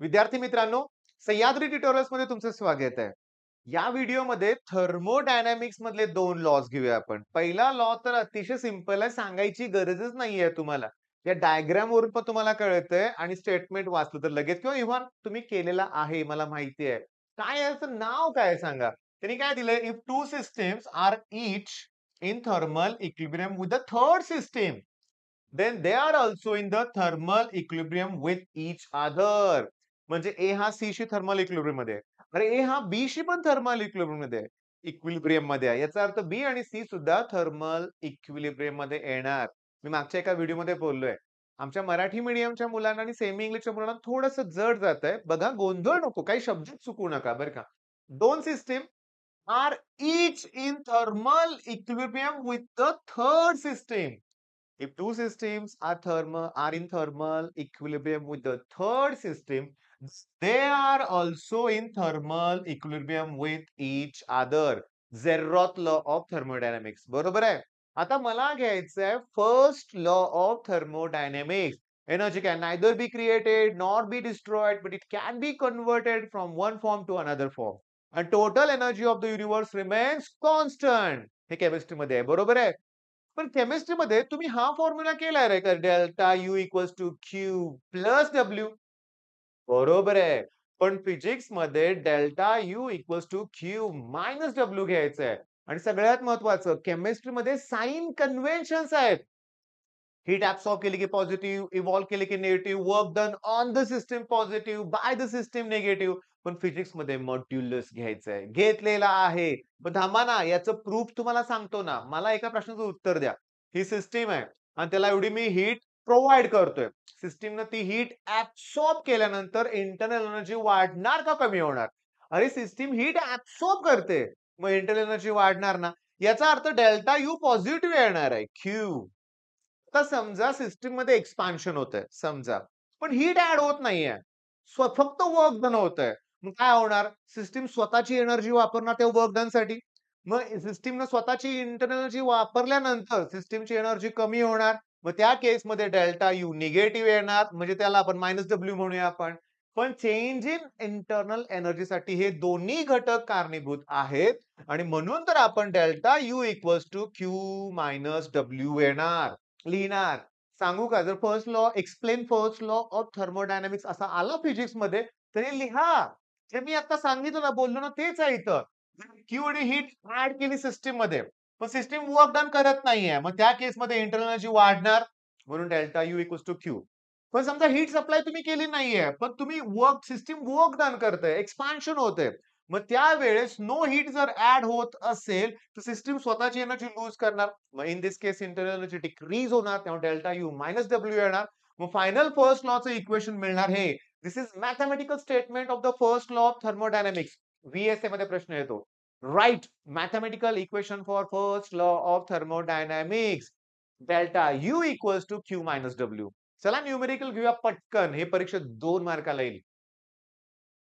विद्यार्थी मित्रांनो, सह्याद्री ट्युटोरियल्स मध्ये तुमचं स्वागत आहे. या व्हिडिओमध्ये थर्मोडायनामिक्स मधले 2 लॉज घेऊया आपण. पहिला लॉ तर अतिशय सिंपल आहे, सांगायची गरजच नाहीये तुम्हाला. या डायग्राम वरून पण तुम्हाला कळतंय आणि स्टेटमेंट वाचलं तर लगेच किंवा इव्हन तुम्ही केलेला आहे मला माहिती आहे. काय आहे याचं नाव काय आहे सांगा? त्यांनी काय दिलंय? If two systems are each in thermal equilibrium with the third system then they are also in the thermal equilibrium with each other. म्हणजे ए हा सी शी थर्मल इक्विलिब्रियम मध्ये आहे. अरे ए हा बी शी पण थर्मल इक्विलिब्रियम मध्ये आहे. इक्विलिब्रियम मध्ये आहे. याचा अर्थ बी आणि सी सुद्धा थर्मल इक्विलिब्रियम मध्ये येणार. मी मागच्या एका व्हिडिओमध्ये बोललोय. आमच्या मराठी मीडियमच्या मुलांना आणि सेमी इंग्लिशच्या मुलांना थोडंसं जड जातंय. बघा गोंधळ नको. काही शब्द चुकू नका बरं का. दोन system are each in thermal equilibrium with the third system. If two systems are in thermal equilibrium with the third system, they are also in thermal equilibrium with each other. Zeroth law of thermodynamics. बरोबर आहे. आता मला घ्यायचं आहे first law of thermodynamics. Energy can neither be created nor be destroyed, but it can be converted from one form to another form. And total energy of the universe remains constant. हे chemistry मध्ये आहे. बरोबर आहे. पण केमिस्ट्रीमध्ये तुम्ही हा formula केलाय रे का delta U equals to Q plus W. बरोबर आहे. पण फिजिक्स मध्ये delta U equals to Q minus W घ्यायचं आहे. आणि सगळ्यात महत्वाचं केमिस्ट्रीमध्ये साइन कन्व्हेन्शन्स आहेत. हीट ऍब्सॉर्ब केली की पॉझिटिव्ह, इव्हॉल्व केली की negative, work done on the system positive, by the system negative. पण फिजिक्स मध्ये मॉड्युलस घ्यायचंय. घेतलेला आहे. पण थांबा ना, याचं प्रूफ तुम्हाला सांगतो ना. मला एका प्रश्नाचं उत्तर द्या. ही सिस्टीम आहे आणि त्याला एवढी मी हीट प्रोव्हाइड करतोय. सिस्टीमनं ती हीट ऍब्सॉर्ब केल्यानंतर इंटरनल एनर्जी वाढणार का कमी होणार? अरे सिस्टीम हीट ऍब्सॉर्ब करते. मग इंटरनल एनर्जी वाढणार ना. याचा अर्थ डेल्टा यू पॉझिटिव्ह येणार आहे. क्यू. आता समजा सिस्टीम मध्ये एक्सपान्शन होतंय समजा. पण हीट ऍड होत नाहीये. फक्त वर्क डन होतंय. मग काय होणार? सिस्टीम स्वतःची एनर्जी वापरणार त्या वर्क डन साठी. मग सिस्टीमनं स्वतःची इंटरनल एनर्जी वापरल्यानंतर सिस्टीमची एनर्जी कमी होणार. मग त्या केसमध्ये डेल्टा यू निगेटिव्ह येणार. म्हणजे त्याला आपण मायनस डब्ल्यू म्हणूया आपण. पण चेंज इन इंटरनल एनर्जीसाठी हे दोन्ही घटक कारणीभूत आहेत आणि म्हणून तर आपण delta U equals to Q minus W येणार. लिहिणार. सांगू का? जर first law explain first law of thermodynamics असा आला फिजिक्स मध्ये तरी लिहा. जे मी आता सांगितलं ना, बोललो ना तेच आहे इथं. क्यू आणि हीट ऍड केली सिस्टीम मध्ये. पण सिस्टीम वर्क डन करत नाहीये. मग त्या केसमध्ये इंटरनल एनर्जी वाढणार. म्हणून delta U equals to Q. पण समजा हीट सप्लाय तुम्ही केली नाहीये. पण तुम्ही सिस्टीम वर्क डन करतंय. एक्सपान्शन होतंय. मग त्यावेळेस नो हीट जर ऍड होत असेल तर सिस्टीम स्वतःची एनर्जी लूज करणार. मग in this case internal energy decrease होणार. त्यामुळे डेल्टा यू मायनस डब्ल्यू येणार. मग फायनल फर्स्ट लॉचं इक्वेशन मिळणार हे. This is mathematical statement of the first law of thermodynamics. VSA मध्ये प्रश्न येतो. Right mathematical equation for first law of thermodynamics. Delta U equals to Q minus W. चला numerical घेऊया पटकन. हे परीक्षेत 2 मार्काला येईल.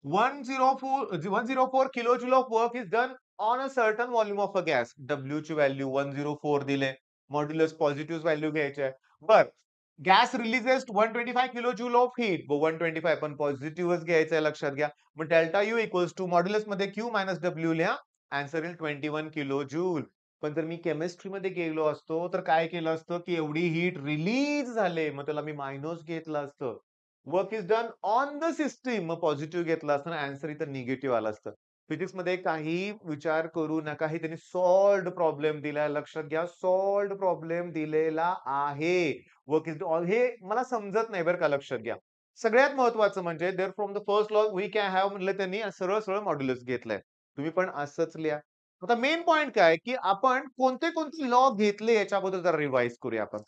104 kilojoule of work is done on a certain volume of a gas. W ची व्हॅल्यू 104 दिले. मॉड्युलस पॉझिटिव्ह व्हॅल्यू घ्यायची आहे. बर gas releases 125 kilojoule of heat. 125 पण पॉझिटिव्हच घ्यायचं आहे लक्षात घ्या. मग delta U equals to modulus मध्ये क्यू मायनस डब्ल्यू लिहा. आन्सर येईल 21 किलोजूल. पण जर मी केमिस्ट्री मध्ये गेलो असतो तर काय केलं असतं की एवढी हीट रिलीज झाले मग त्याला मी मायनस घेतलं असतं. Work is done on the system मग पॉझिटिव्ह घेतला असतं आन्सर इथं निगेटिव्ह आला असतं. फिजिक्स मध्ये काही विचार करू नका. हे त्यांनी सॉल्व्ड प्रॉब्लेम दिलाय. लक्षात घ्या सॉल्व्ड प्रॉब्लेम दिलेला आहे. वर्क इज ऑल हे मला समजत नाही बरं का लक्षात घ्या. सगळ्यात महत्वाचं म्हणजे there from the first law we can have म्हणलं त्यांनी सरळ सरळ मॉड्युलस घेतलंय. तुम्ही पण असंच लिहा. आता मेन पॉइंट काय की आपण कोणते कोणते लॉ घेतले याच्याबद्दल जरा रिवाइज करूया आपण.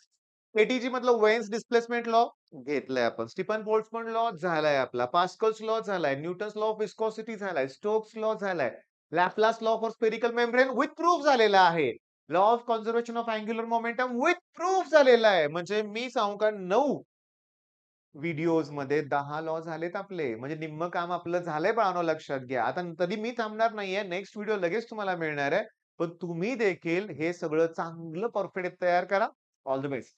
एटीजी मधलं वेन्स डिस्प्लेसमेंट लॉ घेतलाय आपण. स्टीफन बोल्ट्झमन लॉ झालाय आपला. पास्कल्स लॉ झालाय. न्यूटन्स लॉ ऑफ विस्कोसिटी झालाय. स्टोक्स लॉ झालाय. Laplace law for spherical membrane with proof झालेला आहे. Law of conservation of angular momentum with proof झालेला आहे. म्हणजे मी सांगू का 9 व्हिडिओज मध्ये 10 लॉ झालेत आपले. म्हणजे निम्म काम आपलं झालंय बाळांनो लक्षात घ्या. आता तरी मी थांबणार नाहीये. नेक्स्ट व्हिडिओ लगेच तुम्हाला मिळणार आहे. पण तुम्ही देखील हे सगळं चांगलं परफेक्ट तयार करा. All the best.